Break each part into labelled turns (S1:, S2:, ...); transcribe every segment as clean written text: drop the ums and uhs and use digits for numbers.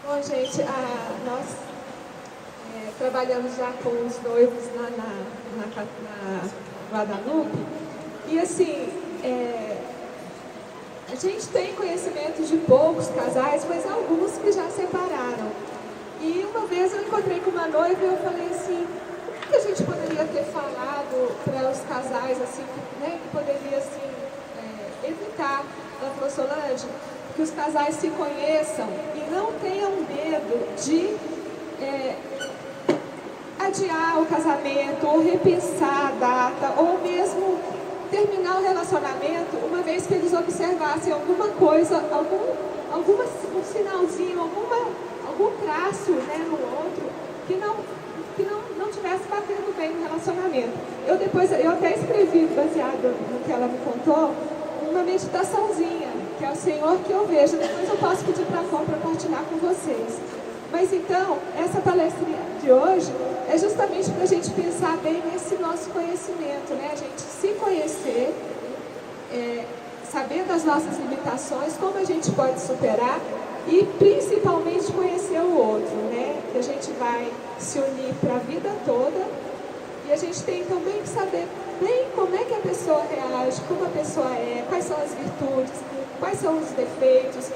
S1: Bom, gente, nós trabalhamos já com os noivos na Guadalupe. E assim, a gente tem conhecimento de poucos casais, mas alguns que já separaram. E uma vez eu encontrei com uma noiva e eu falei assim, o que a gente poderia ter falado para os casais, assim, que poderia assim, evitar? Ela falou, Solange, que os casais se conheçam e não tenham medo de adiar o casamento, ou repensar a data, ou mesmo terminar o relacionamento, uma vez que eles observassem alguma coisa, um sinalzinho, algum traço, né, no outro, que não tivesse batendo bem no relacionamento. Eu até escrevi, baseado no que ela me contou, uma meditaçãozinha, que é o Senhor que eu vejo. Depois eu posso pedir para a Fon para partilhar com vocês. Mas então, essa palestrinha de hoje é justamente para a gente pensar bem nesse nosso conhecimento, né? A gente se conhecer, saber das nossas limitações, como a gente pode superar e principalmente conhecer o outro, né? Que a gente vai se unir para a vida toda e a gente tem também que saber bem como é que a pessoa reage, como a pessoa é, quais são as virtudes, quais são os defeitos.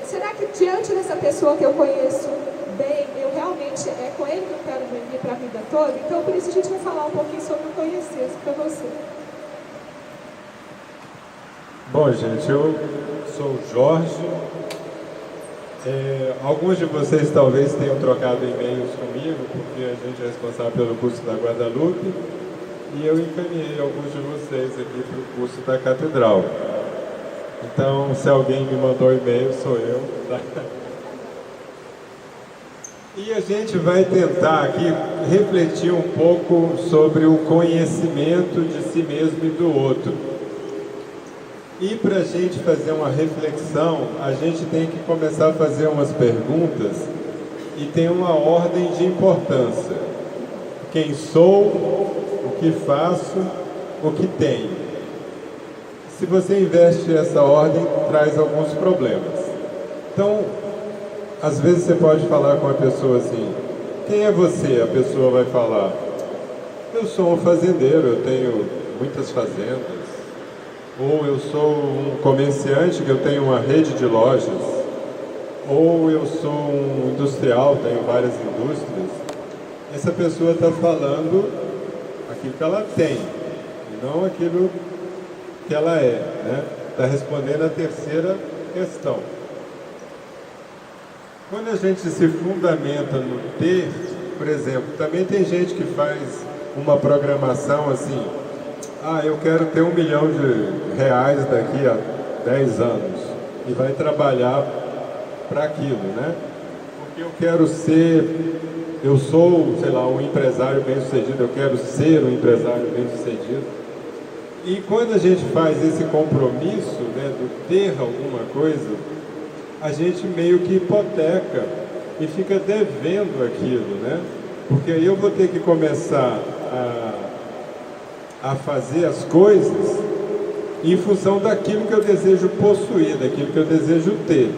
S1: Será que diante dessa pessoa que eu conheço bem, eu realmente é com ele que eu quero viver para a vida toda? Então, por isso a gente vai falar um pouquinho sobre o conhecer para você.
S2: Bom, gente, eu sou o Jorge. Alguns de vocês talvez tenham trocado e-mails comigo, porque a gente é responsável pelo curso da Guadalupe, e eu encaminhei alguns de vocês aqui para o curso da Catedral. Então, se alguém me mandou e-mail, sou eu. Tá? E a gente vai tentar aqui refletir um pouco sobre o conhecimento de si mesmo e do outro. E para a gente fazer uma reflexão, a gente tem que começar a fazer umas perguntas e tem uma ordem de importância. Quem sou, o que faço, o que tenho. Se você inverte essa ordem, traz alguns problemas. Então, às vezes você pode falar com a pessoa assim, quem é você? A pessoa vai falar, eu sou um fazendeiro, eu tenho muitas fazendas. Ou eu sou um comerciante, que eu tenho uma rede de lojas. Ou eu sou um industrial, tenho várias indústrias. Essa pessoa está falando aquilo que ela tem, e não aquilo que ela é, né? Está respondendo a terceira questão. Quando a gente se fundamenta no ter, por exemplo, também tem gente que faz uma programação assim, eu quero ter R$1 milhão daqui a 10 anos, e vai trabalhar para aquilo, né? Porque eu sou, sei lá, um empresário bem-sucedido, eu quero ser um empresário bem-sucedido. E quando a gente faz esse compromisso, né, do ter alguma coisa, a gente meio que hipoteca e fica devendo aquilo, né? Porque aí eu vou ter que começar a fazer as coisas em função daquilo que eu desejo possuir, daquilo que eu desejo ter,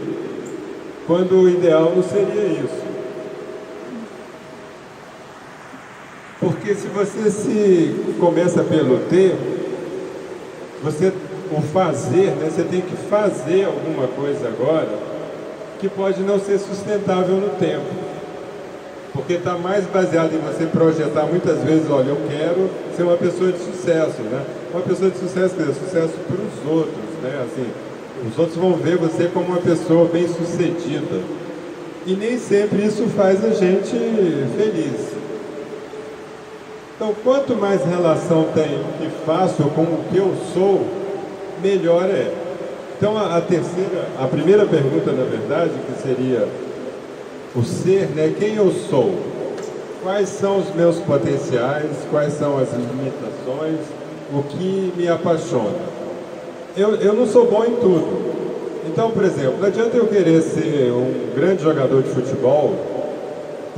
S2: quando o ideal não seria isso. Porque se você se começa pelo ter, o fazer, né, você tem que fazer alguma coisa agora que pode não ser sustentável no tempo. Porque está mais baseado em você projetar muitas vezes, olha, eu quero ser uma pessoa de sucesso, né? Uma pessoa de sucesso, quer dizer, sucesso para os outros, né? Assim, os outros vão ver você como uma pessoa bem-sucedida. E nem sempre isso faz a gente feliz. Então, quanto mais relação tem o que faço com o que eu sou, melhor é. Então, a primeira pergunta, na verdade, que seria o ser, né? Quem eu sou? Quais são os meus potenciais? Quais são as limitações? O que me apaixona? Eu não sou bom em tudo. Então, por exemplo, não adianta eu querer ser um grande jogador de futebol,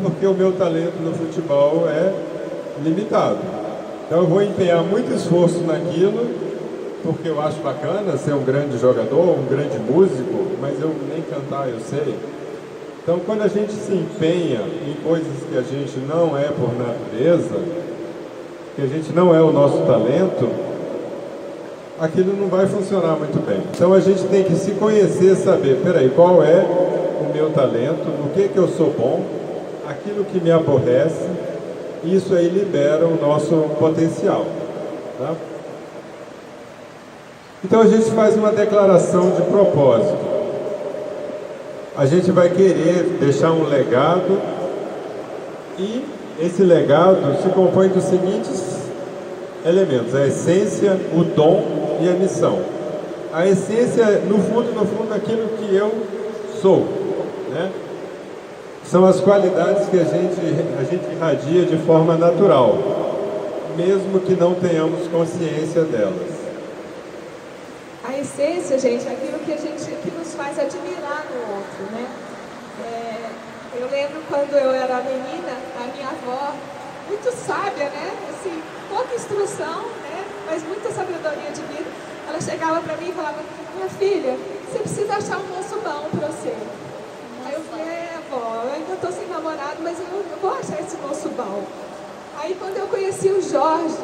S2: porque o meu talento no futebol é limitado. Então eu vou empenhar muito esforço naquilo porque eu acho bacana ser um grande jogador, um grande músico, mas eu nem cantar eu sei. Então, quando a gente se empenha em coisas que a gente não é por natureza, que a gente não é o nosso talento, aquilo não vai funcionar muito bem. Então, a gente tem que se conhecer, saber, peraí, qual é o meu talento, no que eu sou bom, aquilo que me aborrece, isso aí libera o nosso potencial. Tá? Então, a gente faz uma declaração de propósito. A gente vai querer deixar um legado e esse legado se compõe dos seguintes elementos: a essência, o dom e a missão. A essência, no fundo, aquilo que eu sou, né? São as qualidades que a gente irradia de forma natural, mesmo que não tenhamos consciência delas.
S1: A essência, gente, é aquilo que nos faz admirar no outro, né? Eu lembro quando eu era menina, a minha avó, muito sábia, né? Assim, pouca instrução, né? Mas muita sabedoria de vida. Ela chegava para mim e falava: minha filha, você precisa achar um moço bom para você. Aí eu falei: avó, eu ainda estou sem namorado, mas eu vou achar esse moço bom. Aí quando eu conheci o Jorge,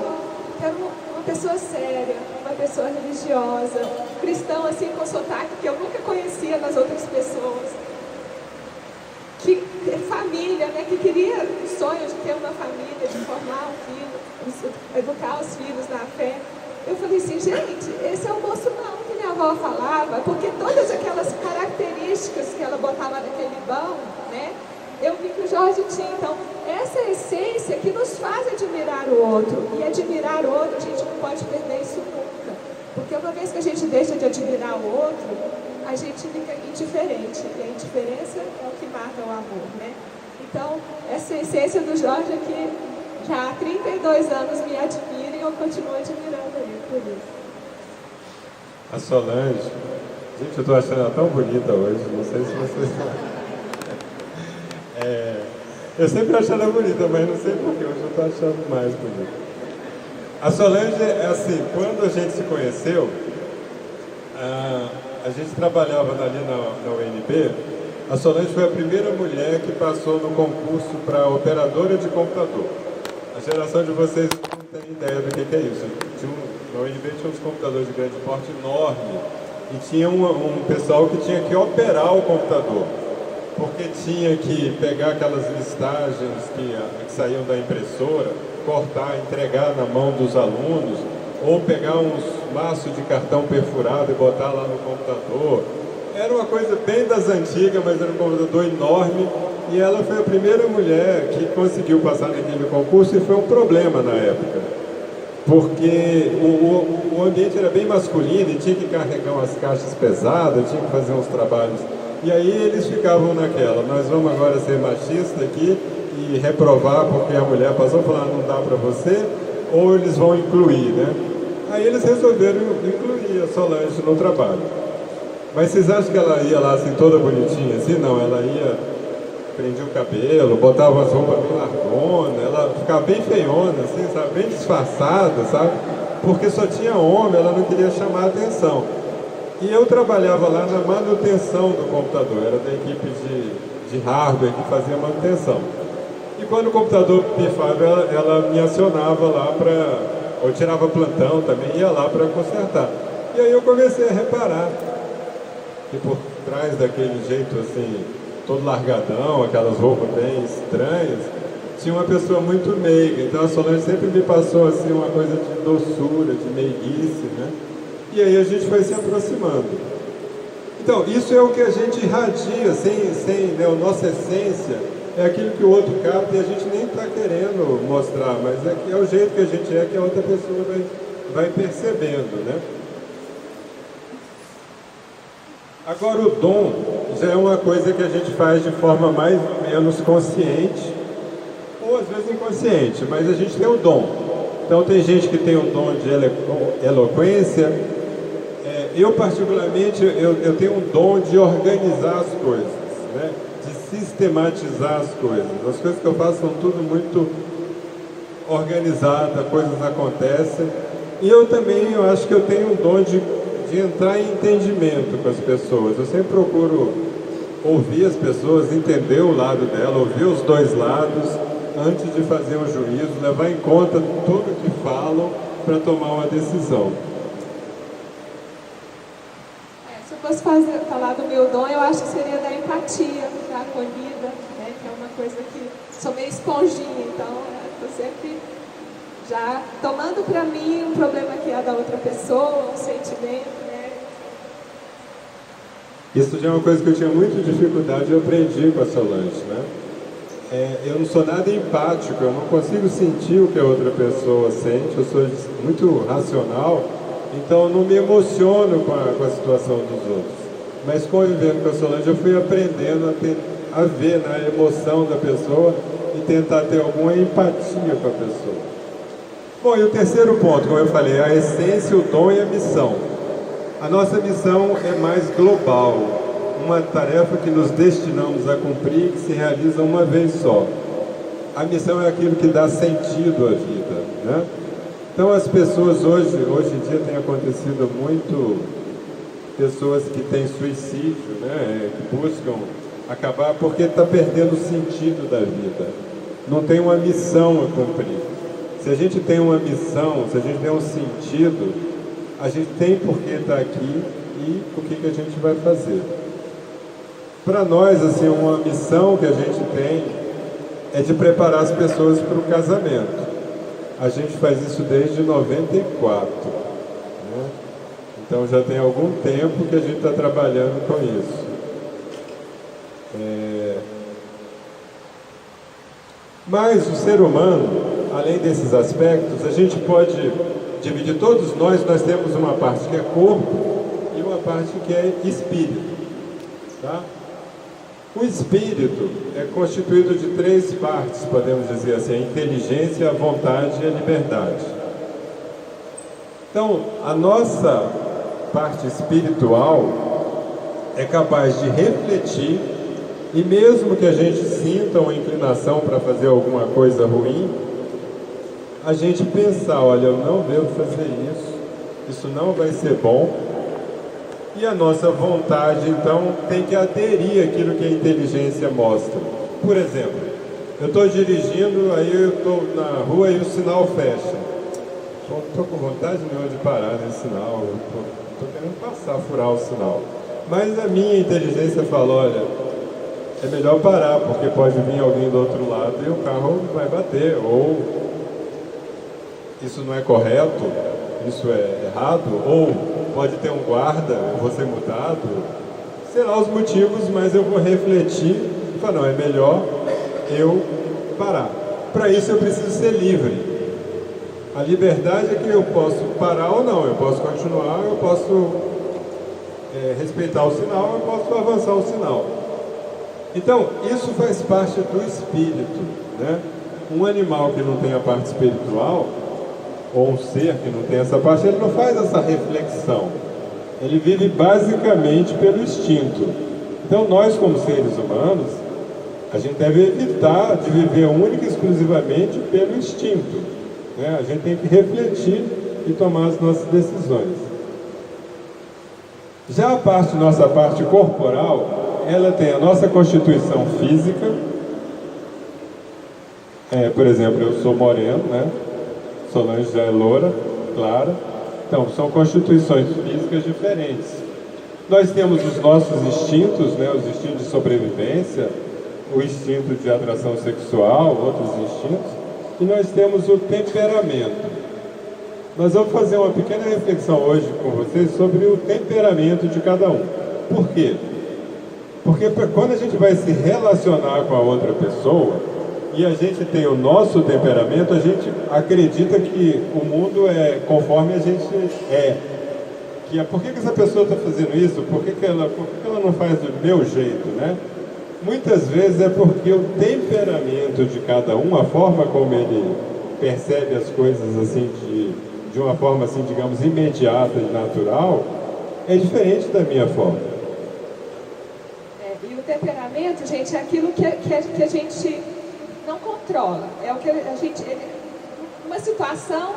S1: que era uma pessoa séria, uma pessoa religiosa, cristão assim com sotaque que eu nunca conhecia nas outras pessoas, que família, né, que queria o sonho de ter uma família, de formar um filho, educar os filhos na fé. Eu falei assim: gente, esse é o moço bom que minha avó falava, porque todas aquelas características que ela botava naquele bom, né, eu vi que o Jorge tinha. Então, essa é a essência que nos faz admirar o outro. E admirar o outro, a gente não pode perder isso nunca. Porque uma vez que a gente deixa de admirar o outro, a gente fica indiferente. E a indiferença é o que mata o amor, né? Então, essa é a essência do Jorge que já há 32 anos me admira e eu continuo admirando ele por isso.
S2: A Solange, gente, eu estou achando ela tão bonita hoje, não sei se vocês... eu sempre achei ela bonita, mas não sei porquê, hoje eu estou achando mais bonita. A Solange é assim, quando a gente se conheceu, a gente trabalhava ali na UNB. A Solange foi a primeira mulher que passou no concurso para operadora de computador. A geração de vocês não tem ideia do que é isso. Na UNB tinha uns computadores de grande porte enorme e tinha um pessoal que tinha que operar o computador, porque tinha que pegar aquelas listagens que saíam da impressora, cortar, entregar na mão dos alunos, ou pegar uns maços de cartão perfurado e botar lá no computador. Era uma coisa bem das antigas, mas era um computador enorme, e ela foi a primeira mulher que conseguiu passar naquele concurso, e foi um problema na época, porque o ambiente era bem masculino e tinha que carregar umas caixas pesadas, tinha que fazer uns trabalhos. E aí eles ficavam naquela: nós vamos agora ser machistas aqui e reprovar porque a mulher passou, falar não dá para você, ou eles vão incluir, né? Aí eles resolveram incluir a Solange no trabalho. Mas vocês acham que ela ia lá assim toda bonitinha assim? Não, ela ia, prendia o cabelo, botava umas roupas bem largonas, ela ficava bem feiona assim, sabe? Bem disfarçada, sabe? Porque só tinha homem, ela não queria chamar a atenção. E eu trabalhava lá na manutenção do computador, era da equipe de hardware que fazia manutenção. E quando o computador pifava, ela me acionava lá ou tirava plantão também, ia lá para consertar. E aí eu comecei a reparar que por trás daquele jeito assim, todo largadão, aquelas roupas bem estranhas, tinha uma pessoa muito meiga. Então a Solange sempre me passou assim uma coisa de doçura, de meiguice, né? E aí a gente foi se aproximando. Então, isso é o que a gente irradia, né, a nossa essência é aquilo que o outro capta e a gente nem está querendo mostrar, mas é o jeito que a gente é que a outra pessoa vai percebendo, né? Agora, o dom já é uma coisa que a gente faz de forma mais ou menos consciente, ou às vezes inconsciente, mas a gente tem o dom. Então, tem gente que tem o dom de eloquência. Eu, particularmente, eu tenho um dom de organizar as coisas, né? De sistematizar as coisas. As coisas que eu faço são tudo muito organizadas, coisas acontecem. E eu também, eu acho que eu tenho um dom de entrar em entendimento com as pessoas. Eu sempre procuro ouvir as pessoas, entender o lado dela, ouvir os dois lados, antes de fazer um juízo, levar em conta tudo que falam para tomar uma decisão.
S1: Se eu fosse falar do meu dom, eu acho que seria da empatia, da acolhida, né? Que é uma coisa que sou meio esponjinha, então estou sempre já tomando para mim um problema que é da outra pessoa, um sentimento, né?
S2: Isso já é uma coisa que eu tinha muita dificuldade e aprendi com a Solange, né? Eu não sou nada empático, eu não consigo sentir o que a outra pessoa sente, eu sou muito racional, então eu não me emociono com a situação dos outros. Mas convivendo com a Solange, eu fui aprendendo a ver na emoção da pessoa e tentar ter alguma empatia com a pessoa. Bom, e o terceiro ponto, como eu falei, a essência, o dom e a missão. A nossa missão é mais global, uma tarefa que nos destinamos a cumprir e que se realiza uma vez só. A missão é aquilo que dá sentido à vida, né? Então as pessoas hoje em dia tem acontecido muito pessoas que têm suicídio, né? Que buscam acabar porque está perdendo o sentido da vida. Não tem uma missão a cumprir. Se a gente tem uma missão, se a gente tem um sentido, a gente tem por que estar aqui e o que a gente vai fazer. Para nós, assim, uma missão que a gente tem é de preparar as pessoas para o casamento. A gente faz isso desde 94. Né? Então já tem algum tempo que a gente está trabalhando com isso. Mas o ser humano, além desses aspectos, a gente pode dividir, todos nós temos uma parte que é corpo e uma parte que é espírito. Tá? O espírito é constituído de 3 partes, podemos dizer assim: a inteligência, a vontade e a liberdade. Então, a nossa parte espiritual é capaz de refletir, e mesmo que a gente sinta uma inclinação para fazer alguma coisa ruim, a gente pensar: olha, eu não devo fazer isso não vai ser bom. E a nossa vontade, então, tem que aderir àquilo que a inteligência mostra. Por exemplo, eu estou dirigindo, aí eu estou na rua e o sinal fecha. Estou com vontade nenhuma de parar nesse sinal, estou querendo passar, furar o sinal. Mas a minha inteligência falou: olha, é melhor parar, porque pode vir alguém do outro lado e o carro vai bater, ou isso não é correto, isso é errado, ou pode ter um guarda, eu vou ser multado. Sei lá os motivos, mas eu vou refletir e falar: não, é melhor eu parar. Para isso eu preciso ser livre. A liberdade é que eu posso parar ou não, eu posso continuar, eu posso respeitar o sinal, eu posso avançar o sinal. Então, isso faz parte do espírito, né? Um animal que não tem a parte espiritual, ou um ser que não tem essa parte, ele não faz essa reflexão. Ele vive basicamente pelo instinto. Então nós, como seres humanos, a gente deve evitar de viver única e exclusivamente pelo instinto, né? A gente tem que refletir e tomar as nossas decisões. Já nossa parte corporal, ela tem a nossa constituição física. Por exemplo, eu sou moreno, né? Solange já é loura, clara. Então, são constituições físicas diferentes. Nós temos os nossos instintos, né? Os instintos de sobrevivência, o instinto de atração sexual, outros instintos. E nós temos o temperamento. Nós vamos fazer uma pequena reflexão hoje com vocês sobre o temperamento de cada um. Por quê? Porque quando a gente vai se relacionar com a outra pessoa, e a gente tem o nosso temperamento, a gente acredita que o mundo é conforme a gente é. Por que essa pessoa está fazendo isso? Por que ela não faz do meu jeito, né? Muitas vezes é porque o temperamento de cada um, a forma como ele percebe as coisas assim de uma forma assim, digamos, imediata e natural, é diferente da minha forma.
S1: E o temperamento, gente, é aquilo que a gente não controla. É o que a gente... Uma situação,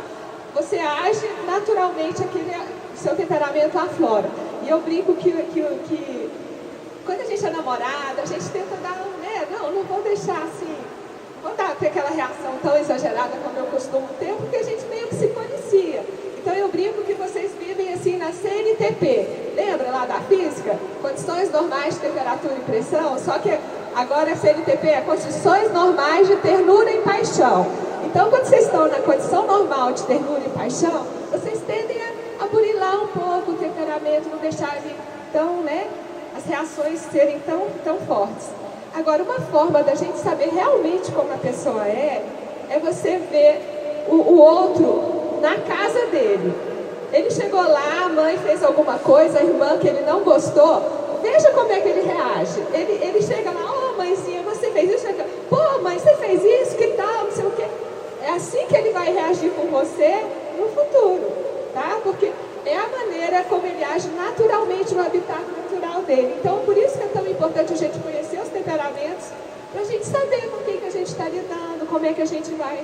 S1: você age naturalmente, seu temperamento aflora. E eu brinco que quando a gente é namorada, a gente tenta dar, né? Não vou deixar assim, não vou ter aquela reação tão exagerada como eu costumo ter, porque a gente meio que se policia. Então eu brinco que vocês vivem assim na CNTP. Lembra lá da física? Condições normais de temperatura e pressão, só que agora a CNTP é condições normais de ternura e paixão. Então, quando vocês estão na condição normal de ternura e paixão, vocês tendem a burilar um pouco o temperamento, não deixar ele tão, né, as reações serem tão fortes. Agora, uma forma da gente saber realmente como a pessoa é você ver o outro na casa dele. Ele chegou lá, a mãe fez alguma coisa, a irmã que ele não gostou, veja como é que ele reage. Ele chega lá, mãezinha, você fez isso? Pô, mãe, você fez isso? Que tal? Não sei o quê. É assim que ele vai reagir com você no futuro, tá? Porque é a maneira como ele age naturalmente no habitat natural dele. Então, por isso que é tão importante a gente conhecer os temperamentos, para a gente saber com quem que a gente está lidando, como é que a gente vai,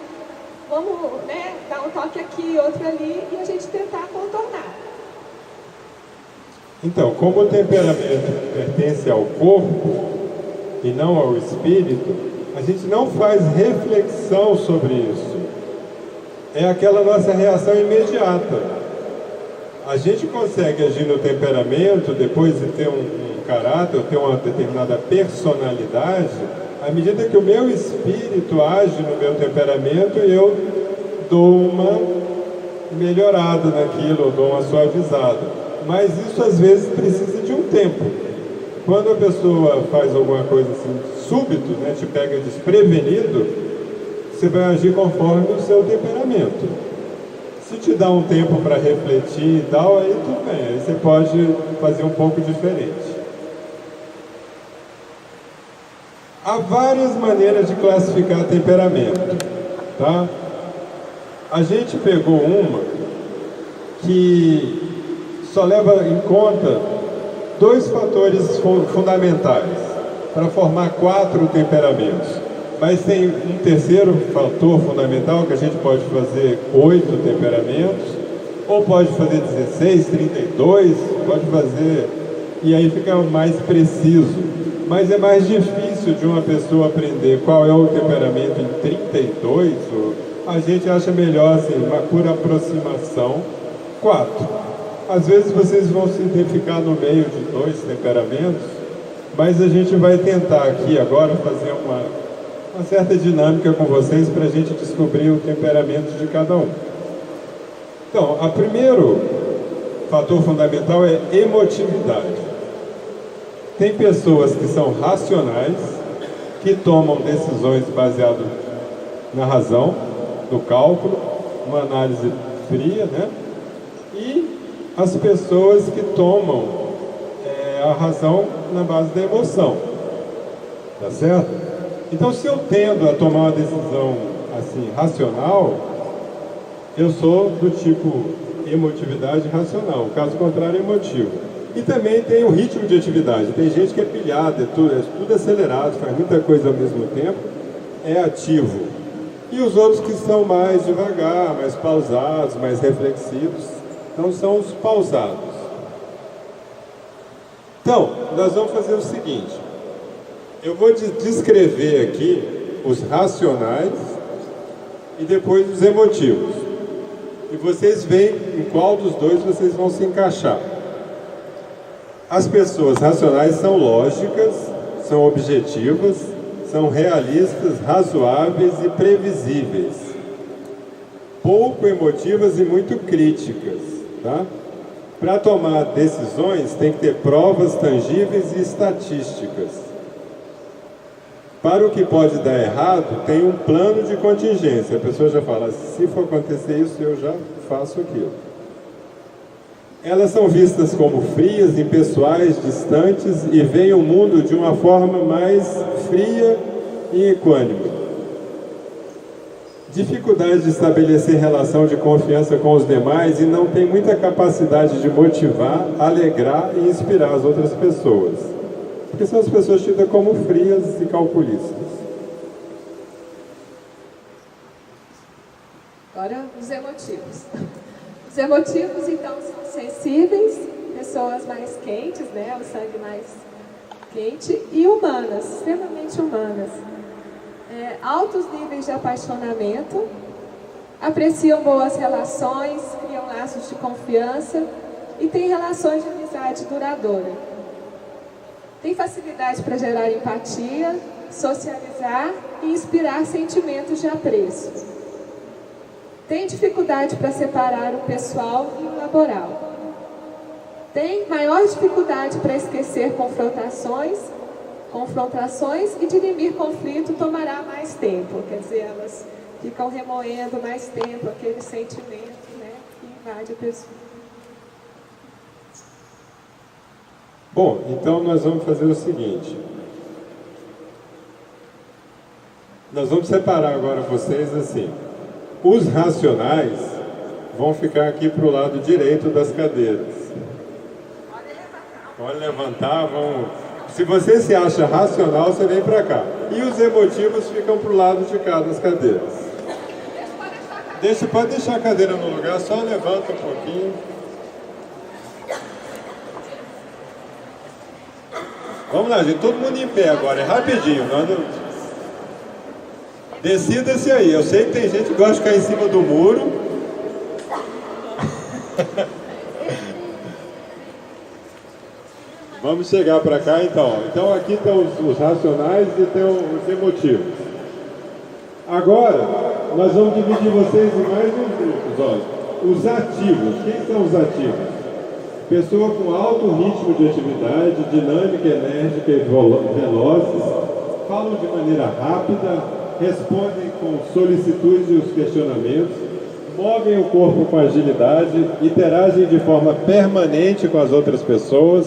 S1: vamos, né, dar um toque aqui, outro ali, e a gente tentar contornar.
S2: Então, como o temperamento pertence ao corpo e não ao espírito, a gente não faz reflexão sobre isso. É aquela nossa reação imediata. A gente consegue agir no temperamento, depois de ter um caráter, ter uma determinada personalidade, à medida que o meu espírito age no meu temperamento, eu dou uma melhorada naquilo, eu dou uma suavizada. Mas isso às vezes precisa de um tempo. Quando a pessoa faz alguma coisa assim, súbito, né, te pega desprevenido, você vai agir conforme o seu temperamento. Se te dá um tempo para refletir e tal, aí tudo bem, aí você pode fazer um pouco diferente. Há várias maneiras de classificar temperamento, tá? A gente pegou uma que só leva em conta 2 fatores fundamentais para formar 4 temperamentos. Mas tem um terceiro fator fundamental que a gente pode fazer 8 temperamentos, ou pode fazer 16, 32, pode fazer, e aí fica mais preciso. Mas é mais difícil de uma pessoa aprender qual é o temperamento em 32, a gente acha melhor, assim, por aproximação, 4. Às vezes vocês vão se identificar no meio de 2 temperamentos, mas a gente vai tentar aqui agora fazer uma certa dinâmica com vocês para a gente descobrir o temperamento de cada um. Então, o primeiro fator fundamental é emotividade. Tem pessoas que são racionais, que tomam decisões baseadas na razão, no cálculo, uma análise fria, né? E as pessoas que tomam a razão na base da emoção. Tá certo? Então, se eu tendo a tomar uma decisão assim, racional, eu sou do tipo emotividade racional, o caso contrário é emotivo. E também tem o ritmo de atividade. Tem gente que é pilhada, é tudo acelerado, faz muita coisa ao mesmo tempo, é ativo. E os outros que são mais devagar, mais pausados, mais reflexivos, então são os pausados. Então, nós vamos fazer o seguinte. Eu vou descrever aqui os racionais e depois os emotivos. E vocês veem em qual dos dois vocês vão se encaixar. As pessoas racionais são lógicas, são objetivas, são realistas, razoáveis e previsíveis. Pouco emotivas e muito críticas, tá? Para tomar decisões tem que ter provas tangíveis e estatísticas. Para o que pode dar errado, tem um plano de contingência. A pessoa já fala, se for acontecer isso, eu já faço aquilo. Elas são vistas como frias, impessoais, distantes e veem o mundo de uma forma mais fria e equânime. Dificuldade de estabelecer relação de confiança com os demais e não tem muita capacidade de motivar, alegrar e inspirar as outras pessoas. Porque são as pessoas tidas como frias e calculistas.
S1: Agora, os emotivos. Os emotivos, então, são sensíveis, pessoas mais quentes, né? O sangue mais quente, e humanas, extremamente humanas. Altos níveis de apaixonamento, apreciam boas relações, criam laços de confiança e têm relações de amizade duradoura. Tem facilidade para gerar empatia, socializar e inspirar sentimentos de apreço. Tem dificuldade para separar o pessoal e o laboral. Tem maior dificuldade para esquecer confrontações e dirimir conflito tomará mais tempo. Quer dizer, elas ficam remoendo mais tempo aquele sentimento, né, que invade a pessoa.
S2: Bom, então nós vamos fazer o seguinte. Nós vamos separar agora vocês assim. Os racionais vão ficar aqui para o lado direito das cadeiras. Pode levantar, vão... Se você se acha racional, você vem para cá. E os emotivos ficam para o lado de cá das cadeiras. Pode deixar a cadeira no lugar, só levanta um pouquinho. Vamos lá, gente, todo mundo em pé agora, é rapidinho. Decida-se aí, eu sei que tem gente que gosta de ficar em cima do muro. Vamos chegar para cá então. Então aqui estão os racionais e tem os emotivos. Agora, nós vamos dividir vocês em mais uns grupos. Olha, os ativos. Quem são os ativos? Pessoa com alto ritmo de atividade, dinâmica, enérgica e velozes, falam de maneira rápida, respondem com solicitude os questionamentos, movem o corpo com agilidade, interagem de forma permanente com as outras pessoas,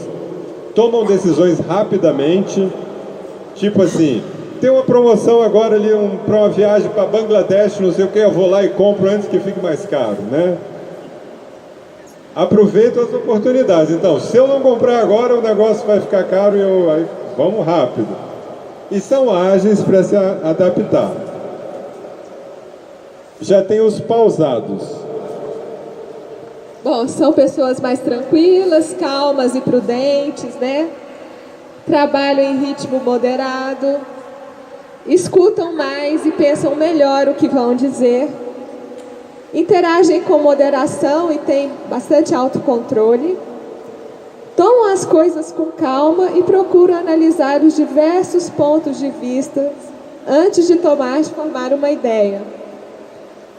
S2: tomam decisões rapidamente, tipo assim, tem uma promoção agora ali para uma viagem para Bangladesh, não sei o que, eu vou lá e compro antes que fique mais caro, né? Aproveito as oportunidades. Então, se eu não comprar agora, o negócio vai ficar caro e aí, vamos rápido. E são ágeis para se adaptar. Já tem os pausados.
S1: Bom, são pessoas mais tranquilas, calmas e prudentes, né? Trabalham em ritmo moderado, escutam mais e pensam melhor o que vão dizer, interagem com moderação e têm bastante autocontrole, tomam as coisas com calma e procuram analisar os diversos pontos de vista antes de formar uma ideia.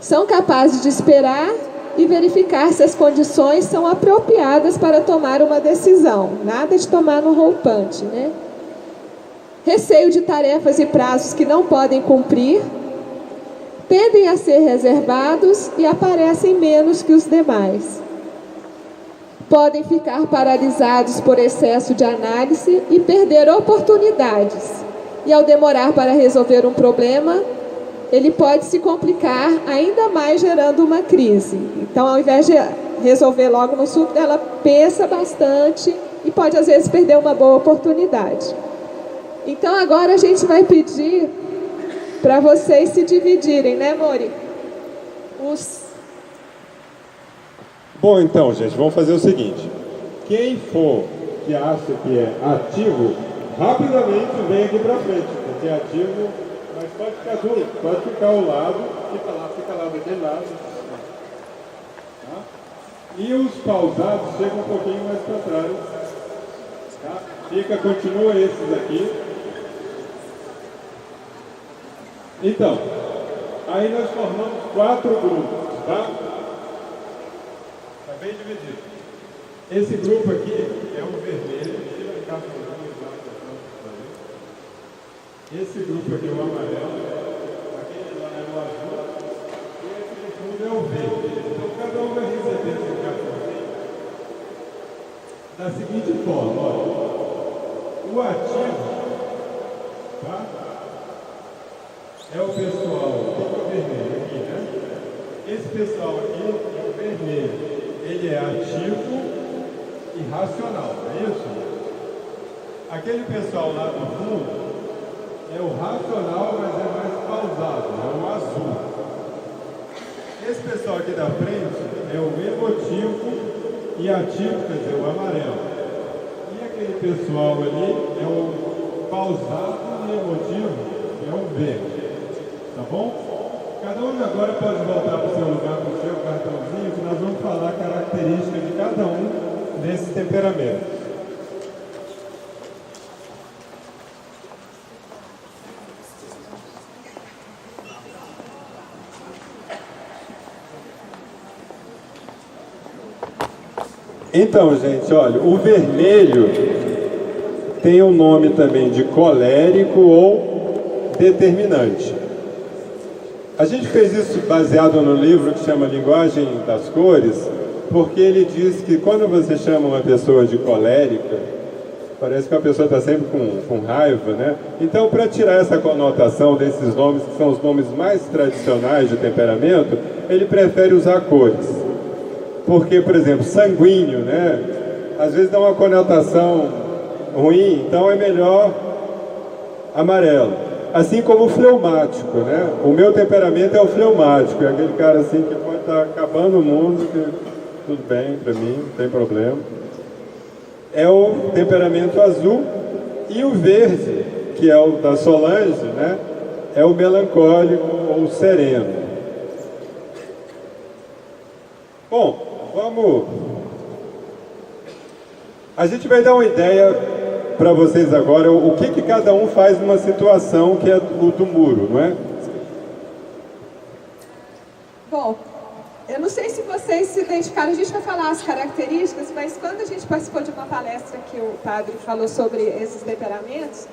S1: São capazes de esperar e verificar se as condições são apropriadas para tomar uma decisão. Nada de tomar no roupante, né? Receio de tarefas e prazos que não podem cumprir, tendem a ser reservados e aparecem menos que os demais. Podem ficar paralisados por excesso de análise e perder oportunidades. E ao demorar para resolver um problema, ele pode se complicar ainda mais, gerando uma crise. Então, ao invés de resolver logo no suco, ela pensa bastante e pode, às vezes, perder uma boa oportunidade. Então, agora a gente vai pedir para vocês se dividirem, né, Mori?
S2: Bom, então, gente, vamos fazer o seguinte. Quem for que acha que é ativo, rapidamente vem aqui para frente, porque é ativo, mas pode ficar duro, pode ficar ao lado, fica lá daquele lado. Tá? E os pausados chegam um pouquinho mais para trás. Tá? Continua esses aqui. Então, aí nós formamos 4 grupos, tá? Está bem dividido. Esse grupo aqui é o vermelho, esse grupo aqui é o amarelo, aquele lá é o azul, e esse de fundo é o verde. Então cada um vai receber esse cartãozinho da seguinte forma, olha, o ativo, tá? É o pessoal, o vermelho aqui, né? Esse pessoal aqui é o vermelho. Ele é ativo e racional, não é isso? Aquele pessoal lá do fundo é o racional, mas é mais pausado, é o azul. Esse pessoal aqui da frente é o emotivo e ativo, quer dizer, o amarelo. E aquele pessoal ali é o pausado e emotivo, que é o verde. Tá bom? Cada um agora pode voltar para o seu lugar com o seu cartãozinho, que nós vamos falar a característica de cada um desses temperamentos. Então, gente, olha, o vermelho tem o nome também de colérico ou determinante. A gente fez isso baseado no livro que chama Linguagem das Cores, porque ele diz que quando você chama uma pessoa de colérica, parece que a pessoa está sempre com raiva, né? Então, para tirar essa conotação desses nomes, que são os nomes mais tradicionais de temperamento, ele prefere usar cores. Porque, por exemplo, sanguíneo, né? Às vezes dá uma conotação ruim, então é melhor amarelo. Assim como o fleumático, né? O meu temperamento é o fleumático, é aquele cara assim que pode estar acabando o mundo, que tudo bem para mim, não tem problema. É o temperamento azul. E o verde, que é o da Solange, né? É o melancólico ou sereno. Bom, vamos... A gente vai dar uma ideia para vocês agora, o que cada um faz numa situação que é o do muro, não é?
S1: Bom, eu não sei se vocês se identificaram, a gente vai falar as características, mas quando a gente participou de uma palestra que o padre falou sobre esses temperamentos,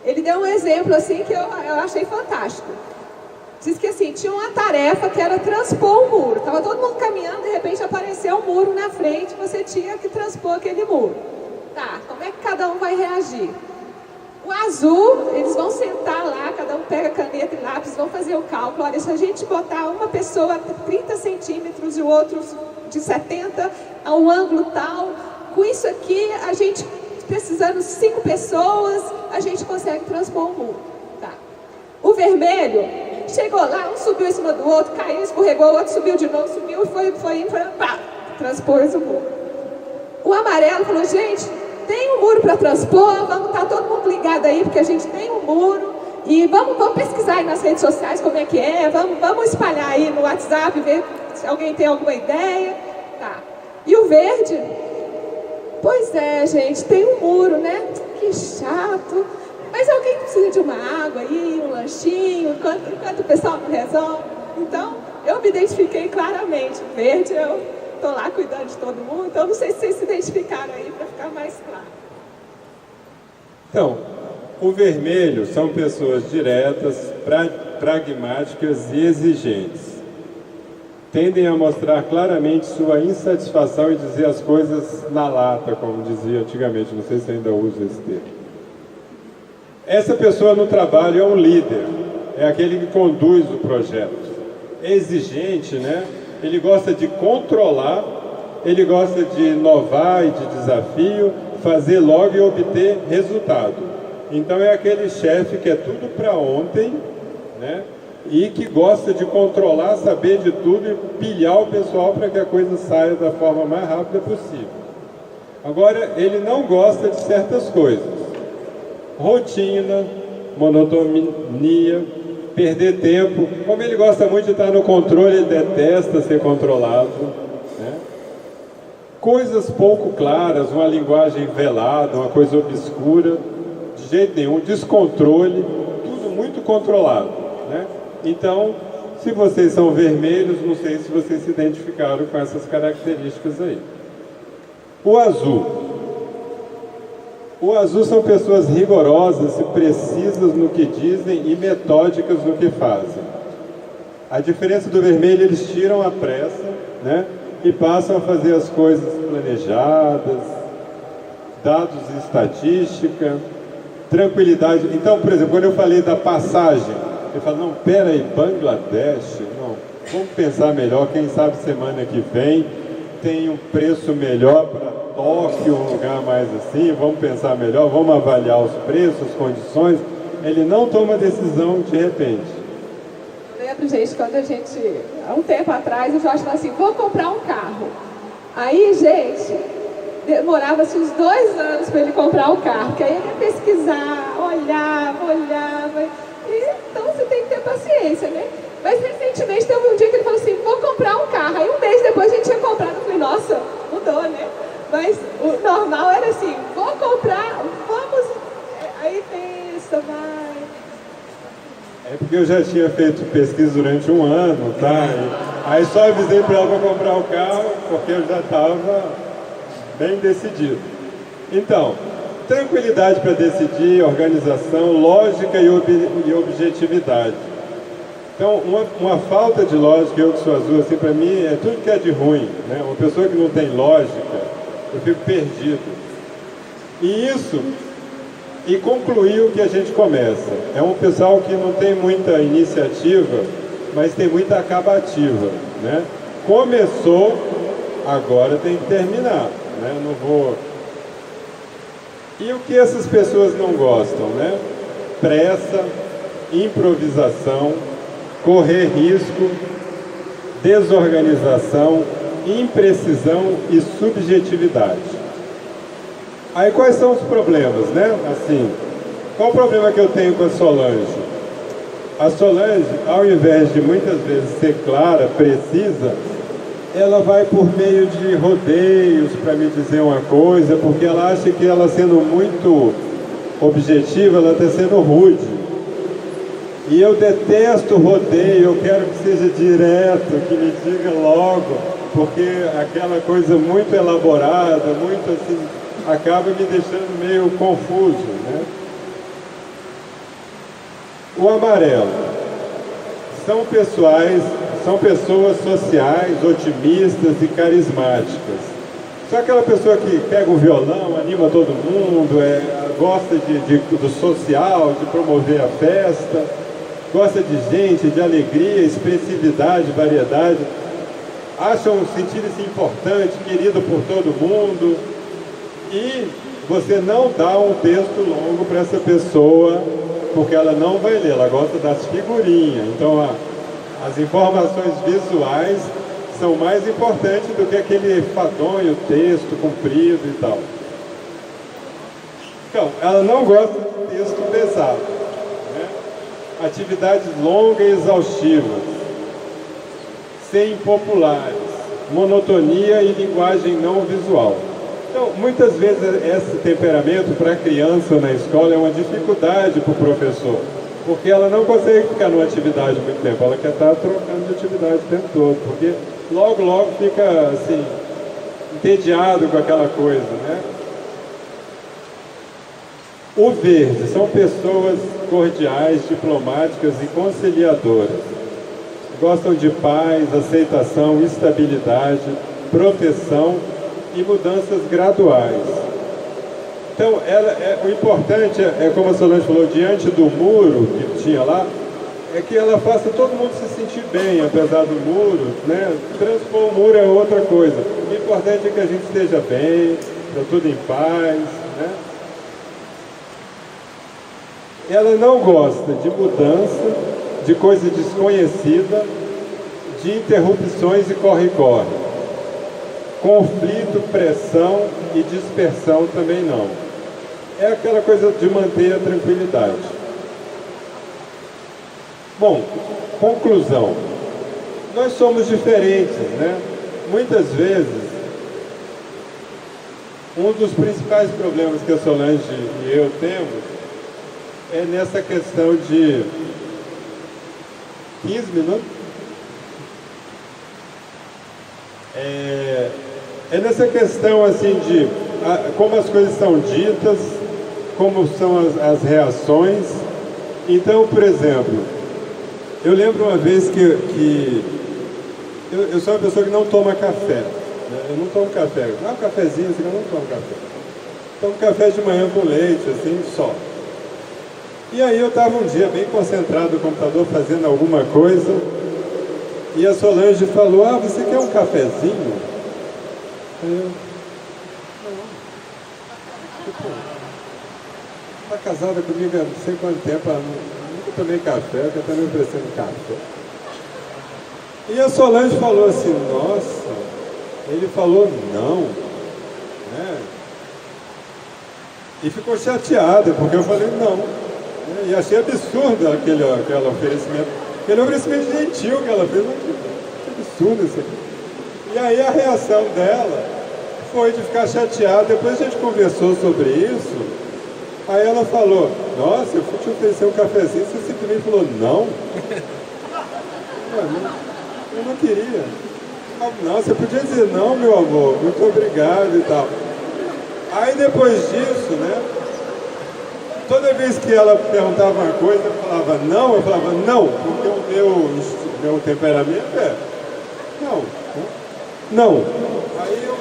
S1: ele deu um exemplo assim que eu achei fantástico. Diz que assim, tinha uma tarefa que era transpor um muro. Estava todo mundo caminhando, de repente apareceu um muro na frente, você tinha que transpor aquele muro. Tá, como é que cada um vai reagir? O azul, eles vão sentar lá, cada um pega caneta e lápis, vão fazer o cálculo. Olha, se a gente botar uma pessoa a 30 centímetros e o outro de 70, a um ângulo tal, com isso aqui, a gente, precisando de 5 pessoas, a gente consegue transpor um muro. Tá. O vermelho... Chegou lá, um subiu em cima do outro, caiu, escorregou, o outro subiu de novo, subiu, foi pá, transpôs o muro. O amarelo falou, gente, tem um muro para transpor, vamos estar todo mundo ligado aí, porque a gente tem um muro, e vamos pesquisar aí nas redes sociais como é que é, vamos espalhar aí no WhatsApp, ver se alguém tem alguma ideia. Tá. E o verde, pois é, gente, tem um muro, né? Que chato. Mas alguém precisa de uma água aí, um lanchinho, enquanto o pessoal não resolve. Então, eu me identifiquei claramente. Verde, eu estou lá cuidando de todo mundo, então não sei se vocês se identificaram aí para ficar mais claro.
S2: Então, o vermelho são pessoas diretas, pragmáticas e exigentes. Tendem a mostrar claramente sua insatisfação e dizer as coisas na lata, como dizia antigamente, não sei se ainda usa esse termo. Essa pessoa no trabalho é um líder, é aquele que conduz o projeto. É exigente, né? Ele gosta de controlar, ele gosta de inovar e de desafio, fazer logo e obter resultado. Então é aquele chefe que é tudo para ontem, né? E que gosta de controlar, saber de tudo e pilhar o pessoal para que a coisa saia da forma mais rápida possível. Agora, ele não gosta de certas coisas. Rotina, monotonia, perder tempo. Como ele gosta muito de estar no controle, ele detesta ser controlado, né? Coisas pouco claras, uma linguagem velada, uma coisa obscura, de jeito nenhum, descontrole, tudo muito controlado, né? Então, se vocês são vermelhos, não sei se vocês se identificaram com essas características aí. O azul. O azul são pessoas rigorosas e precisas no que dizem e metódicas no que fazem. A diferença do vermelho, eles tiram a pressa, né? E passam a fazer as coisas planejadas, dados e estatística, tranquilidade. Então, por exemplo, quando eu falei da passagem, eu falo, não, peraí, Bangladesh, não, vamos pensar melhor, quem sabe semana que vem tem um preço melhor para Tóquio, um lugar mais assim, vamos pensar melhor, vamos avaliar os preços, as condições. Ele não toma decisão de repente.
S1: lembro, gente, quando há um tempo atrás, o Jorge falou assim, vou comprar um carro. Aí, gente, demorava-se uns 2 anos para ele comprar o carro, porque aí ele ia pesquisar, olhava. Então você tem que ter paciência, né? Mas recentemente teve um dia que ele falou assim, vou comprar um carro. Aí um mês depois a gente tinha comprado, eu falei, nossa, mudou, né? Mas o normal era assim, vou comprar, vamos, aí pensa, vai.
S2: É porque eu já tinha feito pesquisa durante 1 ano, tá? Aí só avisei para ela para comprar o carro, porque eu já estava bem decidido. Então, tranquilidade para decidir, organização, lógica e objetividade. Então, uma falta de lógica, eu que sou azul, assim, para mim, é tudo que é de ruim, né? Uma pessoa que não tem lógica, eu fico perdido. E concluir o que a gente começa. É um pessoal que não tem muita iniciativa, mas tem muita acabativa, né? Começou, agora tem que terminar, né? Não vou... E o que essas pessoas não gostam, né? Pressa, improvisação, correr risco, desorganização, imprecisão e subjetividade. Aí quais são os problemas, né? Assim, qual o problema que eu tenho com a Solange? A Solange, ao invés de muitas vezes ser clara, precisa, ela vai por meio de rodeios para me dizer uma coisa, porque ela acha que ela sendo muito objetiva, ela está sendo rude. E eu detesto rodeio, eu quero que seja direto, que me diga logo, porque aquela coisa muito elaborada, muito assim, acaba me deixando meio confuso, né? O amarelo são pessoas sociais, otimistas e carismáticas. Só aquela pessoa que pega o violão, anima todo mundo, gosta do social, de promover a festa, gosta de gente, de alegria, expressividade, variedade, sentir-se importante, querido por todo mundo. E você não dá um texto longo para essa pessoa, porque ela não vai ler, ela gosta das figurinhas. Então, as informações visuais são mais importantes do que aquele fadonho, texto comprido e tal. Então, ela não gosta de texto pesado, né? Atividades longas e exaustivas, sem populares, monotonia e linguagem não visual. Então, muitas vezes esse temperamento para a criança na escola é uma dificuldade para o professor, porque ela não consegue ficar numa atividade muito tempo, ela quer estar trocando de atividade o tempo todo, porque logo fica assim, entediado com aquela coisa, né? O verde são pessoas cordiais, diplomáticas e conciliadoras. Gostam de paz, aceitação, estabilidade, proteção e mudanças graduais. Então, o importante como a Solange falou, diante do muro que tinha lá, é que ela faça todo mundo se sentir bem, apesar do muro, né? Transpor o muro é outra coisa. O importante é que a gente esteja bem, está tudo em paz, né? Ela não gosta de mudança, de coisa desconhecida, de interrupções e corre-corre. Conflito, pressão e dispersão também não. É aquela coisa de manter a tranquilidade. Bom, conclusão. Nós somos diferentes, né? Muitas vezes, um dos principais problemas que a Solange e eu temos é nessa questão de 15 minutos. É nessa questão assim de como as coisas são ditas, como são as reações. Então, por exemplo, eu lembro uma vez que eu sou uma pessoa que não toma café, né? Eu não tomo café, um cafezinho assim, eu não tomo café. Tomo café de manhã com leite, assim, só. E aí eu estava um dia bem concentrado no computador fazendo alguma coisa, e a Solange falou, você quer um cafezinho? Aí eu, não. Tipo, tá casada comigo há não sei quanto tempo, nunca tomei café, ela está me oferecendo café. E a Solange falou assim, nossa, ele falou não, né? E ficou chateada, porque eu falei não, né? E achei absurdo aquele oferecimento, gentil que ela fez, que absurdo isso aqui. E aí a reação dela foi de ficar chateada. Depois a gente conversou sobre isso, aí ela falou, nossa, eu fui te oferecer um cafezinho, você simplesmente falou não. Eu não queria. Não, você podia dizer não, meu amor, muito obrigado e tal. Aí depois disso, né, toda vez que ela perguntava uma coisa, eu falava não, porque o meu temperamento é não. Aí eu,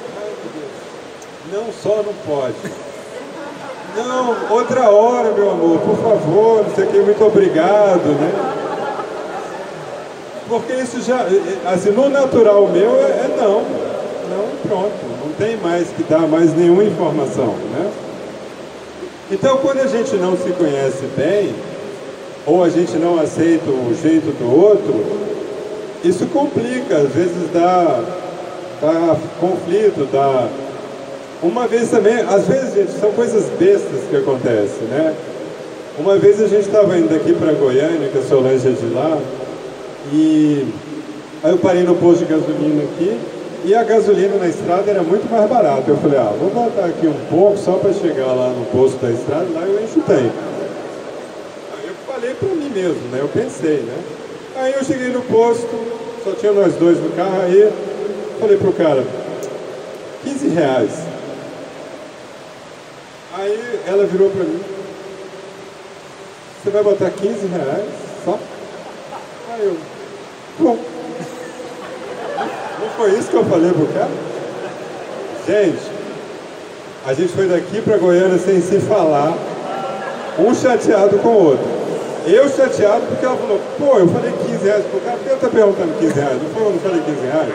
S2: ai meu Deus, não só não pode. Não, outra hora, meu amor, por favor, não sei o que, muito obrigado, né? Porque isso já, assim, no natural meu é não, pronto, não tem mais que dar mais nenhuma informação, né? Então, quando a gente não se conhece bem, ou a gente não aceita o jeito do outro, isso complica, às vezes dá conflito, dá... Uma vez também, às vezes, gente, são coisas bestas que acontecem, né? Uma vez a gente estava indo daqui para Goiânia, que a Solange é de lá, e aí eu parei no posto de gasolina aqui, e a gasolina na estrada era muito mais barata. Eu falei, vou botar aqui um pouco só para chegar lá no posto da estrada, lá eu encho o tanque. Aí eu falei para mim mesmo, né? Eu pensei, né? Aí eu cheguei no posto, só tinha nós dois no carro, aí falei pro cara, R$15. Aí ela virou para mim, você vai botar R$15 só? Aí eu, bom. Não foi isso que eu falei pro cara? Gente, a gente foi daqui para Goiânia sem se falar, um chateado com o outro. Eu chateado porque ela falou, pô, eu falei R$15 pro cara, por que eu tô perguntando R$15? Eu não falei R$15?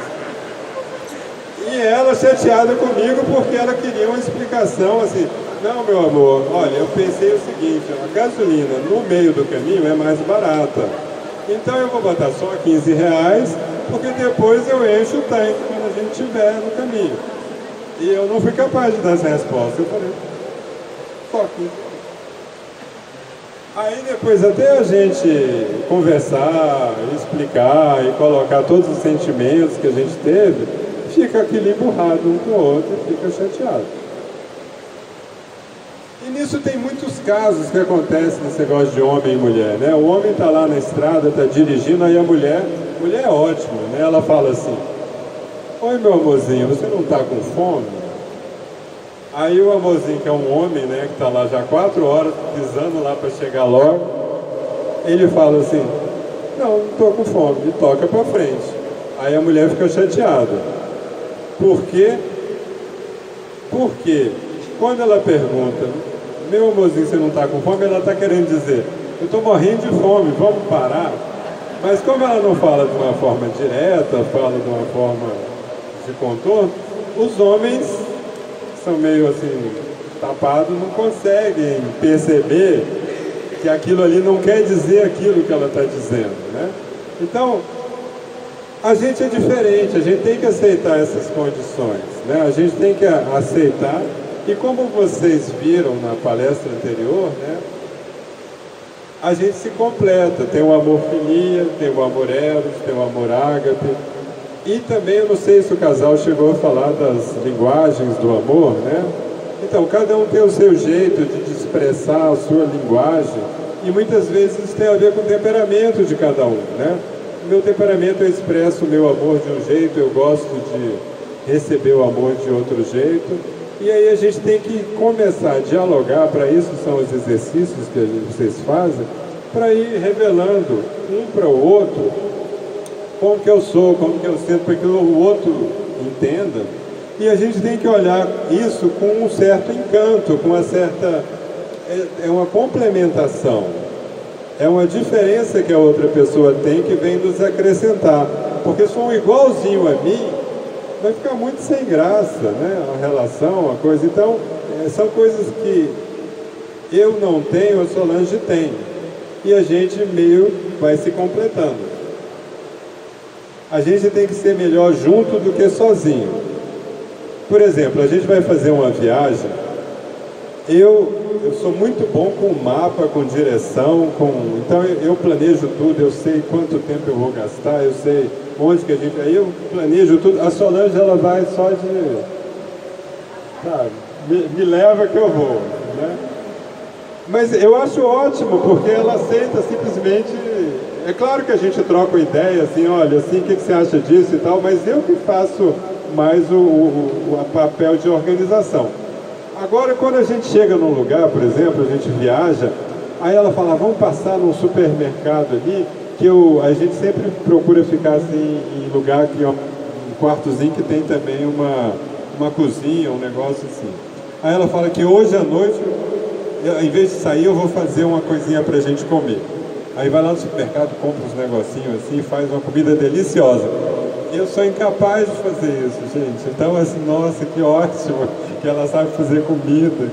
S2: E ela chateada comigo porque ela queria uma explicação assim, não, meu amor, olha, eu pensei o seguinte, a gasolina no meio do caminho é mais barata. Então eu vou botar só R$15, porque depois eu encho o tanque quando a gente estiver no caminho. E eu não fui capaz de dar essa resposta. Eu falei, só R$15. Aí depois até a gente conversar, explicar e colocar todos os sentimentos que a gente teve, fica aquele emburrado um com o outro e fica chateado. E nisso tem muitos casos que acontecem nesse negócio de homem e mulher, né? O homem está lá na estrada, está dirigindo, aí a mulher é ótima, né? Ela fala assim, oi meu amorzinho, você não está com fome? Aí o amorzinho, que é um homem, né, que está lá já 4 horas, pisando lá para chegar logo, ele fala assim, não estou com fome, e toca para frente. Aí a mulher fica chateada. Por quê? Porque quando ela pergunta, meu amorzinho, você não está com fome? Ela está querendo dizer, eu estou morrendo de fome, vamos parar? Mas como ela não fala de uma forma direta, fala de uma forma de contorno, os homens são meio assim, tapados, não conseguem perceber que aquilo ali não quer dizer aquilo que ela está dizendo, né? Então, a gente é diferente, a gente tem que aceitar essas condições, né? A gente tem que aceitar. E como vocês viram na palestra anterior, né, a gente se completa, tem o amor filia, tem o amor eros, tem o amor ágape, e também, eu não sei se o casal chegou a falar das linguagens do amor, né? Então, cada um tem o seu jeito de expressar a sua linguagem, e muitas vezes isso tem a ver com o temperamento de cada um, né? No meu temperamento eu expresso o meu amor de um jeito, eu gosto de receber o amor de outro jeito. E aí a gente tem que começar a dialogar, para isso são os exercícios que vocês fazem, para ir revelando um para o outro como que eu sou, como que eu sinto, para que o outro entenda. E a gente tem que olhar isso com um certo encanto, com uma certa... É uma complementação. É uma diferença que a outra pessoa tem que vem nos acrescentar. Porque se for um igualzinho a mim, vai ficar muito sem graça, né? A relação, a coisa. Então, são coisas que eu não tenho, a Solange tem. E a gente meio vai se completando. A gente tem que ser melhor junto do que sozinho. Por exemplo, a gente vai fazer uma viagem. Eu sou muito bom com mapa, com direção, então eu planejo tudo, eu sei quanto tempo eu vou gastar, eu sei onde que a gente... Aí eu planejo tudo. A Solange, ela vai só de... Sabe, me leva que eu vou, né? Mas eu acho ótimo, porque ela aceita simplesmente... É claro que a gente troca uma ideia, assim, olha, assim, o que você acha disso e tal, mas eu que faço mais o papel de organização. Agora, quando a gente chega num lugar, por exemplo, a gente viaja, aí ela fala, vamos passar num supermercado ali, que a gente sempre procura ficar assim, em lugar que um quartozinho que tem também uma cozinha, um negócio assim. Aí ela fala que hoje à noite, em vez de sair, eu vou fazer uma coisinha pra gente comer. Aí vai lá no supermercado, compra uns negocinhos assim, faz uma comida deliciosa. Eu sou incapaz de fazer isso, gente. Então, assim, nossa, que ótimo que ela sabe fazer comida,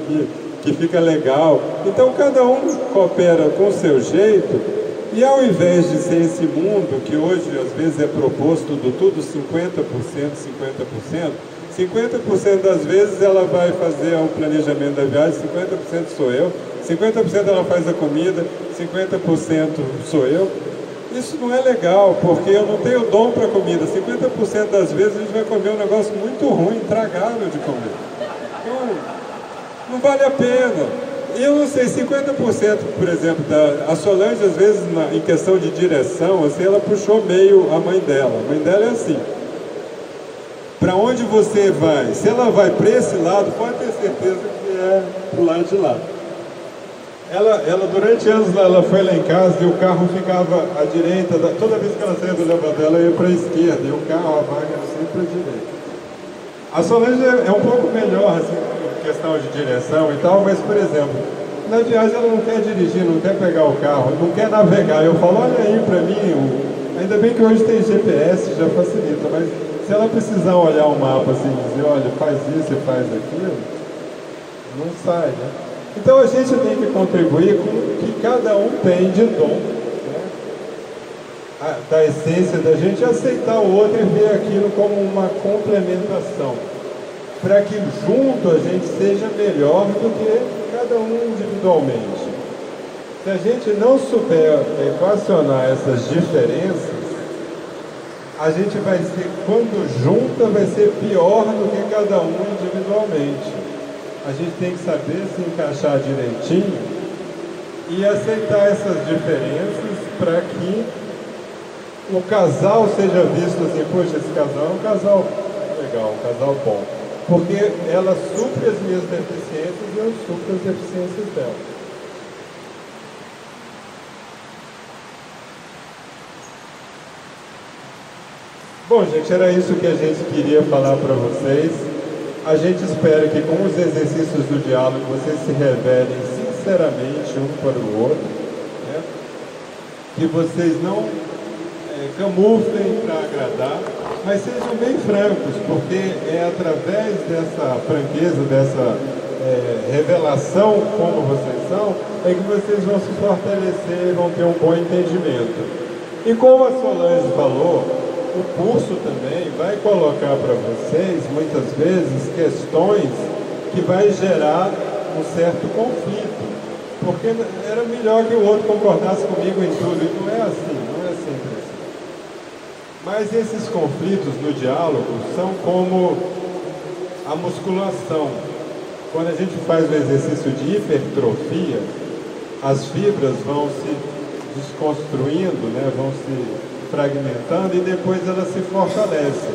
S2: que fica legal. Então, cada um coopera com o seu jeito. E ao invés de ser esse mundo que hoje, às vezes, é proposto do tudo 50%, 50% das vezes ela vai fazer o planejamento da viagem, 50% sou eu, 50% ela faz a comida, 50% sou eu. Isso não é legal, porque eu não tenho dom para comida. 50% das vezes a gente vai comer um negócio muito ruim, intragável de comer. Então, não vale a pena. Eu não sei, 50%, por exemplo, a Solange, às vezes, em questão de direção, assim, ela puxou meio a mãe dela. A mãe dela é assim. Para onde você vai? Se ela vai para esse lado, pode ter certeza que é para o lado de lá. Ela durante anos ela foi lá em casa e o carro ficava à direita, toda vez que ela saía do elevador ela ia para a esquerda e o carro, a vaga era sempre para a direita. A Solange é um pouco melhor assim, em questão de direção e tal, mas por exemplo, na viagem ela não quer dirigir, não quer pegar o carro, não quer navegar. Eu falo, olha aí para mim, ainda bem que hoje tem GPS, já facilita, mas se ela precisar olhar o mapa assim e dizer, olha, faz isso e faz aquilo, não sai, né? Então a gente tem que contribuir com o que cada um tem de dom, né? Da essência da gente aceitar o outro e ver aquilo como uma complementação, para que junto a gente seja melhor do que cada um individualmente. Se a gente não souber equacionar essas diferenças, a gente vai ser, quando junta, vai ser pior do que cada um individualmente. A gente tem que saber se encaixar direitinho e aceitar essas diferenças para que o casal seja visto assim, poxa, esse casal é um casal legal, um casal bom. Porque ela supre as minhas deficiências e eu supro as deficiências dela. Bom, gente, era isso que a gente queria falar para vocês. A gente espera que com os exercícios do diálogo vocês se revelem sinceramente um para o outro, né? Que vocês não camuflem para agradar, mas sejam bem francos, porque é através dessa franqueza, dessa revelação como vocês são, é que vocês vão se fortalecer e vão ter um bom entendimento. E como a Solange falou, o curso também vai colocar para vocês, muitas vezes, questões que vai gerar um certo conflito, porque era melhor que o outro concordasse comigo em tudo, e não é assim, não é sempre assim. Mas esses conflitos no diálogo são como a musculação. Quando a gente faz o exercício de hipertrofia, as fibras vão se desconstruindo, né, vão se fragmentando e depois elas se fortalecem.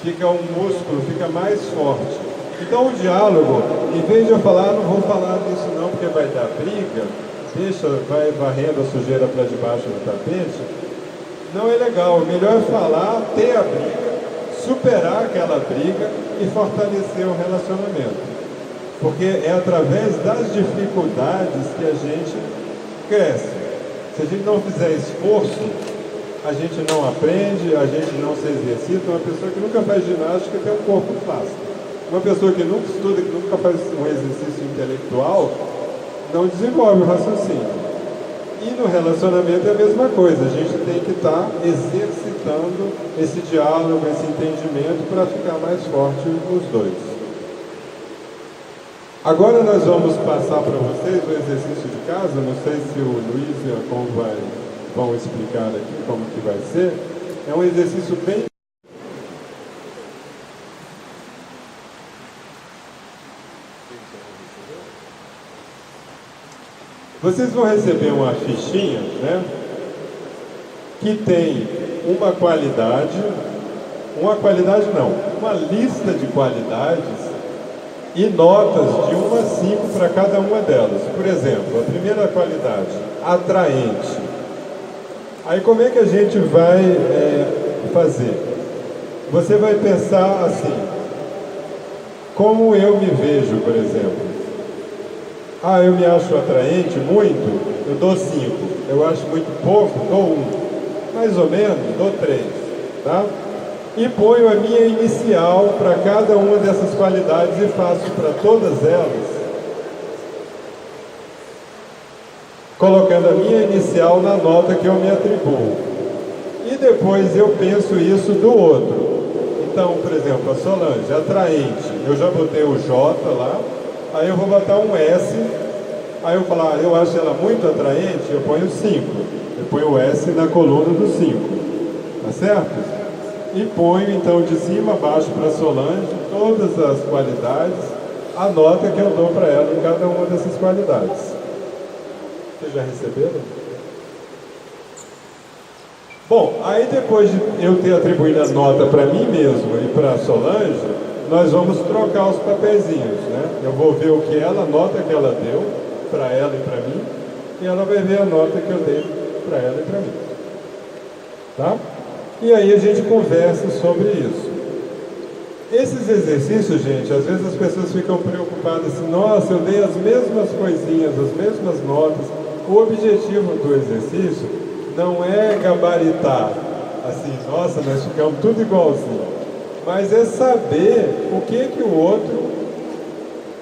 S2: Fica um músculo, fica mais forte. Então o diálogo, em vez de eu falar, não vou falar disso não porque vai dar briga, deixa, vai varrendo a sujeira para debaixo do tapete, não é legal. O melhor é falar, ter a briga, superar aquela briga e fortalecer o relacionamento. Porque é através das dificuldades que a gente cresce. Se a gente não fizer esforço, a gente não aprende, a gente não se exercita. Uma pessoa que nunca faz ginástica tem um corpo fácil. Uma pessoa que nunca estuda, que nunca faz um exercício intelectual, não desenvolve o raciocínio. E no relacionamento é a mesma coisa, a gente tem que estar exercitando esse diálogo, esse entendimento para ficar mais forte os dois. Agora nós vamos passar para vocês o exercício de casa, não sei se o Luiz e a Com vão explicar aqui como que vai ser. É um exercício bem... Vocês vão receber uma fichinha, né? Que tem uma lista de qualidades e notas de 1 a 5 para cada uma delas. Por exemplo, a primeira qualidade, atraente. Aí como é que a gente vai fazer? Você vai pensar assim, como eu me vejo, por exemplo. Eu me acho atraente muito, eu dou 5. Eu acho muito pouco, dou 1. Mais ou menos, dou 3. Tá? E ponho a minha inicial para cada uma dessas qualidades e faço para todas elas, colocando a minha inicial na nota que eu me atribuo. E depois eu penso isso do outro. Então, por exemplo, a Solange, atraente, eu já botei o J lá. Aí eu vou botar um S, aí eu falar, eu acho ela muito atraente, eu ponho 5. Eu ponho o S na coluna do 5, tá certo? E ponho então de cima a baixo para Solange todas as qualidades, a nota que eu dou para ela em cada uma dessas qualidades. Vocês já receberam? Bom, aí depois de eu ter atribuído a nota para mim mesmo e para a Solange, nós vamos trocar os papeizinhos, né? Eu vou ver o que ela, a nota que ela deu para ela e para mim, e ela vai ver a nota que eu dei para ela e para mim. Tá? E aí a gente conversa sobre isso. Esses exercícios, gente, às vezes as pessoas ficam preocupadas assim, nossa, eu dei as mesmas coisinhas, as mesmas notas. O objetivo do exercício não é gabaritar, assim, nossa, nós ficamos tudo igualzinho. Mas é saber o que o outro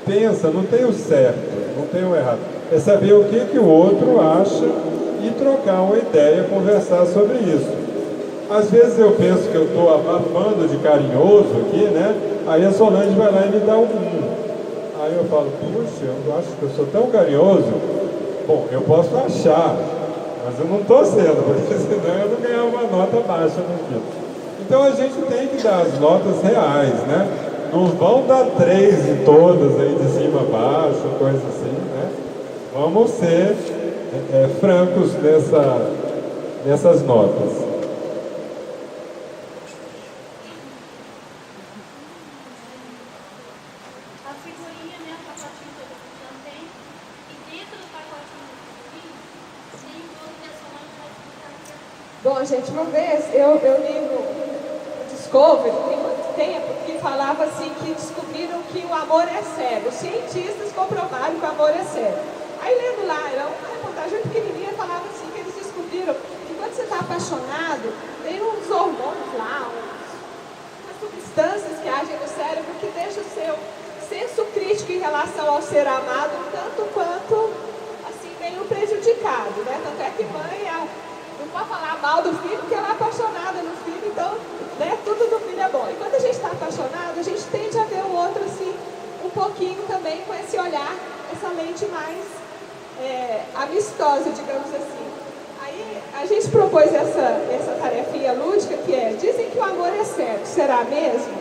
S2: pensa, não tem o certo, não tem o errado. É saber o que o outro acha e trocar uma ideia, conversar sobre isso. Às vezes eu penso que eu estou abafando de carinhoso aqui, né? Aí a Solange vai lá e me dá um 1. Aí eu falo, puxa, eu acho que eu sou tão carinhoso. Bom, eu posso achar, mas eu não estou sendo, porque senão eu não ganhava uma nota baixa no vídeo. Então a gente tem que dar as notas reais, né? Não vão dar 3 em todas aí de cima a baixo, coisa assim, né? Vamos ser francos nessas notas.
S3: A figurinha, né? O pacotinho todo que já tem. E dentro do pacotinho tem o nome da sua mãe para explicar.
S1: Bom, gente, uma vez eu li no Discovery, tem muito tempo, que falava assim que descobriram que o amor é cego. Os cientistas comprovaram que o amor é cego. Aí lendo lá, era uma reportagem pequenininha, falava assim que eles descobriram que quando você está apaixonado, tem uns hormônios lá, umas substâncias que agem no cérebro que deixam o seu senso crítico em relação ao ser amado um tanto quanto assim, meio prejudicado, né? Tanto é que mãe não pode falar mal do filho porque ela é apaixonada no filho, então, né, tudo do filho é bom. E quando a gente está apaixonado, a gente tende a ver o outro assim, um pouquinho também com esse olhar, essa lente mais amistosa, digamos assim. Aí a gente propôs essa tarefinha lúdica que dizem que o amor é certo, será mesmo?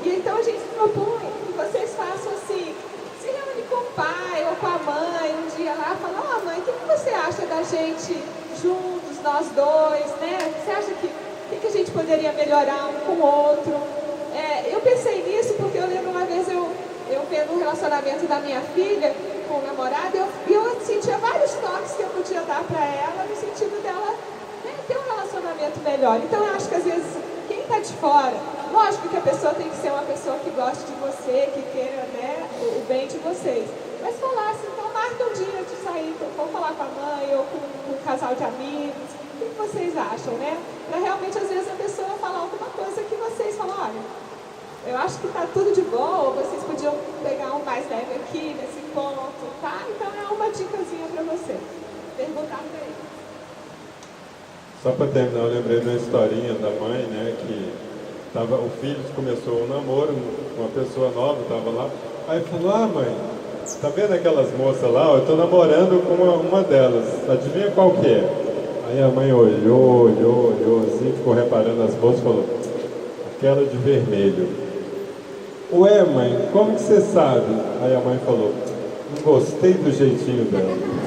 S1: E então a gente propõe que vocês façam assim, se reúne com o pai ou com a mãe, um dia lá, fala, mãe, o que você acha da gente juntos, nós dois, né? Você acha que a gente poderia melhorar um com o outro? Eu pensei nisso porque eu lembro uma vez eu vendo um relacionamento da minha filha com o namorado, eu sentia vários toques que eu podia dar para ela no sentido dela, né, ter um relacionamento melhor. Então eu acho que às vezes quem está de fora, lógico que a pessoa tem que ser uma pessoa que goste de você, que queira, né, o bem de vocês. Mas falar assim, então marca um dia de sair, vou falar com a mãe ou com um casal de amigos, o que vocês acham, né? Para realmente às vezes a pessoa falar alguma coisa que vocês falam, olha, eu acho que está tudo de boa, vocês podiam pegar um mais leve aqui, nesse ponto, tá? Então é uma dicasinha para vocês. perguntar para ele.
S2: Só para terminar, eu lembrei de uma historinha da mãe, né, que o filho começou um namoro com uma pessoa nova, estava lá, aí falou, mãe, tá vendo aquelas moças lá? Eu estou namorando com uma delas, adivinha qual que é? Aí a mãe olhou assim, ficou reparando as moças e falou, aquela de vermelho. Ué, mãe, como que você sabe? Aí a mãe falou, não gostei do jeitinho dela.